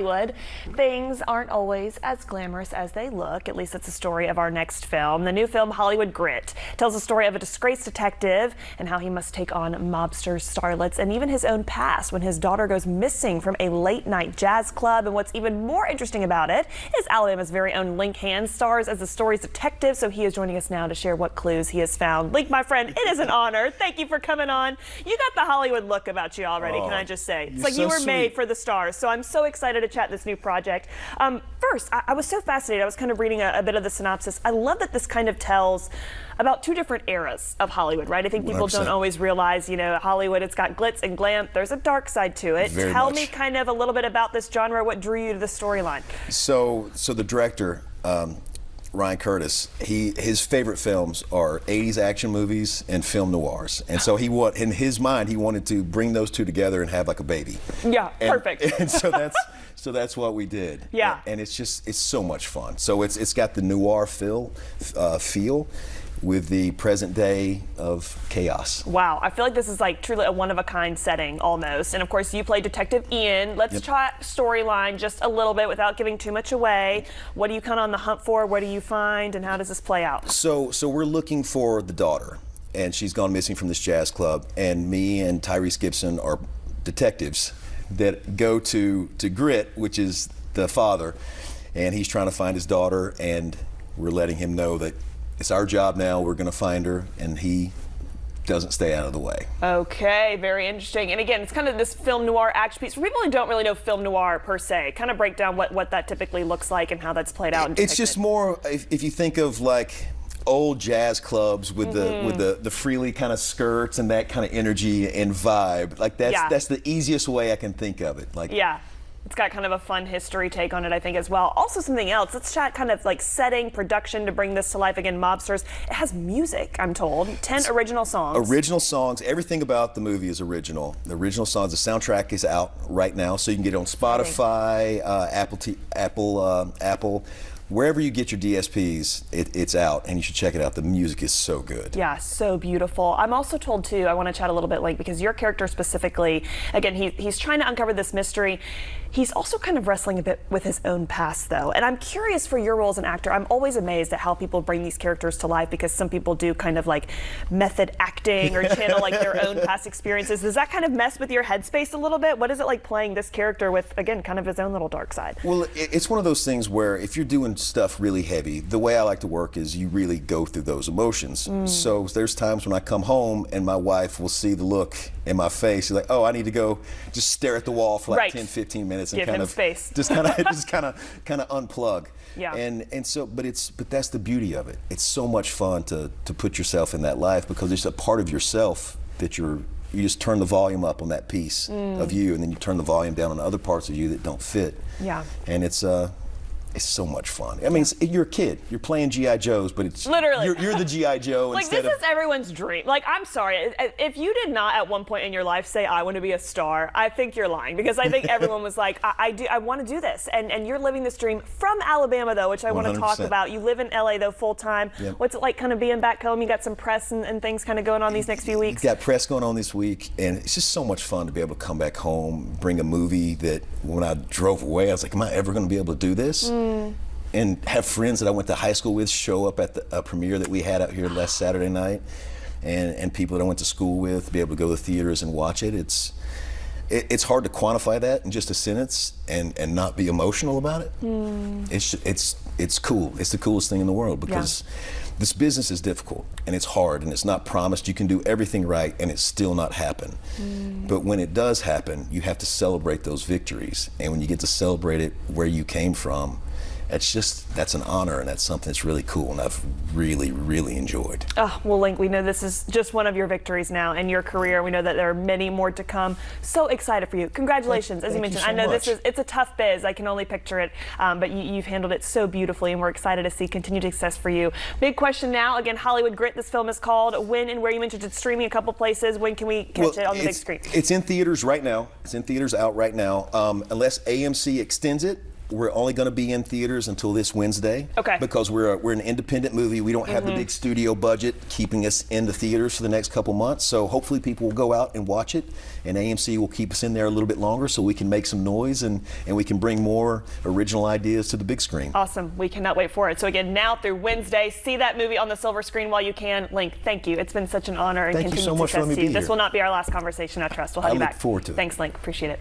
Hollywood, things aren't always as glamorous as they look. At least that's the story of our next film. The new film, Hollywood Grit, tells the story of a disgraced detective and how he must take on mobsters, starlets, and even his own past when his daughter goes missing from a late-night jazz club. And what's even more interesting about it is Alabama's very own Linc Hand stars as the story's detective, so he is joining us now to share what clues he has found. Linc, my friend, it is an honor. Thank you for coming on. You got the Hollywood look about you already, can I just say? It's like you were made for the stars, so I'm so excited to chat this new project. First, I was so fascinated. I was kind of reading a bit of the synopsis. I love that this kind of tells about two different eras of Hollywood, right? I think people 100%. don't always realize, you know, Hollywood, it's got glitz and glam. There's a dark side to it. Very Tell much. me kind of a little bit about this genre. What drew you to the storyline? So the director, Ryan Curtis, his favorite films are 80s action movies and film noirs. And so in his mind, he wanted to bring those two together and have like a baby. Yeah, perfect. And so that's what we did. Yeah. And it's so much fun. So it's got the noir feel with the present day of chaos. Wow, I feel like this is like truly a one-of-a-kind setting almost. And of course, you play Detective Ian. Let's chat storyline just a little bit without giving too much away. What are you kind of on the hunt for? What do you find? And how does this play out? So we're looking for the daughter, and she's gone missing from this jazz club. And me and Tyrese Gibson are detectives that go to Grit, which is the father, and he's trying to find his daughter, and we're letting him know that it's our job now, we're gonna find her, and he doesn't stay out of the way. Okay, very interesting. And again, it's kind of this film noir action piece. For people who don't really know film noir per se, kind of break down what that typically looks like and how that's played out. It's just more, if you think of like old jazz clubs with the freely kind of skirts and that kind of energy and vibe, like that's the easiest way I can think of it. Like, yeah. It's got kind of a fun history take on it, I think, as well. Also, something else. Let's chat kind of like setting, production to bring this to life. Again, mobsters. It has music, I'm told. 10 original songs. Original songs. Everything about the movie is original. The original songs. The soundtrack is out right now, so you can get it on Spotify, Apple. Wherever you get your DSPs, it's out, and you should check it out. The music is so good. Yeah, so beautiful. I'm also told, too, I want to chat a little bit, like, because your character specifically, again, he's trying to uncover this mystery. He's also kind of wrestling a bit with his own past, though. And I'm curious for your role as an actor. I'm always amazed at how people bring these characters to life, because some people do kind of like method acting or channel like their own past experiences. Does that kind of mess with your headspace a little bit? What is it like playing this character with, again, kind of his own little dark side? Well, it's one of those things where if you're doing stuff really heavy, the way I like to work is you really go through those emotions. So there's times when I come home and my wife will see the look in my face. She's like, oh, I need to go just stare at the wall for like 10, 15 minutes and give him space. just kind of unplug. Yeah. And so, but that's the beauty of it. It's so much fun to put yourself in that life, because it's a part of yourself that you just turn the volume up on that piece of you, and then you turn the volume down on other parts of you that don't fit. Yeah. And it's so much fun. I mean, you're a kid. You're playing G.I. Joes, but it's literally you're the G.I. Joe like instead this of. is everyone's dream. Like, I'm sorry, if you did not at one point in your life say I want to be a star, I think you're lying, because I think everyone was like, I want to do this, and you're living this dream from Alabama, though, which I want to talk about. You live in LA though full time. Yep. What's it like kind of being back home? You got some press and things kind of going on these next few weeks. Got press going on this week, and it's just so much fun to be able to come back home, bring a movie that when I drove away, I was like, am I ever going to be able to do this? And have friends that I went to high school with show up at the premiere that we had out here last Saturday night, and people that I went to school with be able to go to the theaters and watch it. It's hard to quantify that in just a sentence and not be emotional about it. It's cool. It's the coolest thing in the world, because this business is difficult and it's hard and it's not promised you can do everything right and it still not happen. But when it does happen, you have to celebrate those victories, and when you get to celebrate it where you came from, that's an honor, and that's something that's really cool, and I've really, really enjoyed. Oh, well, Linc, we know this is just one of your victories now in your career. We know that there are many more to come. So excited for you. Congratulations, as you mentioned. I know it's a tough biz. I can only picture it, but you've handled it so beautifully, and we're excited to see continued success for you. Big question now, again, Hollywood Grit, this film is called. When and where? You mentioned it's streaming a couple places. When can we catch it on the big screen? It's in theaters right now. It's in theaters out right now. Unless AMC extends it, We're only going to be in theaters until this Wednesday. Okay. Because we're an independent movie. We don't have the big studio budget keeping us in the theaters for the next couple months. So hopefully people will go out and watch it, and AMC will keep us in there a little bit longer so we can make some noise and we can bring more original ideas to the big screen. Awesome. We cannot wait for it. So again, now through Wednesday, see that movie on the silver screen while you can. Linc, thank you. It's been such an honor and Thank you continued so much for success letting me to you. be This here. will not be our last conversation, I trust. We'll have I you look back. forward to it. Thanks, Linc. Appreciate it.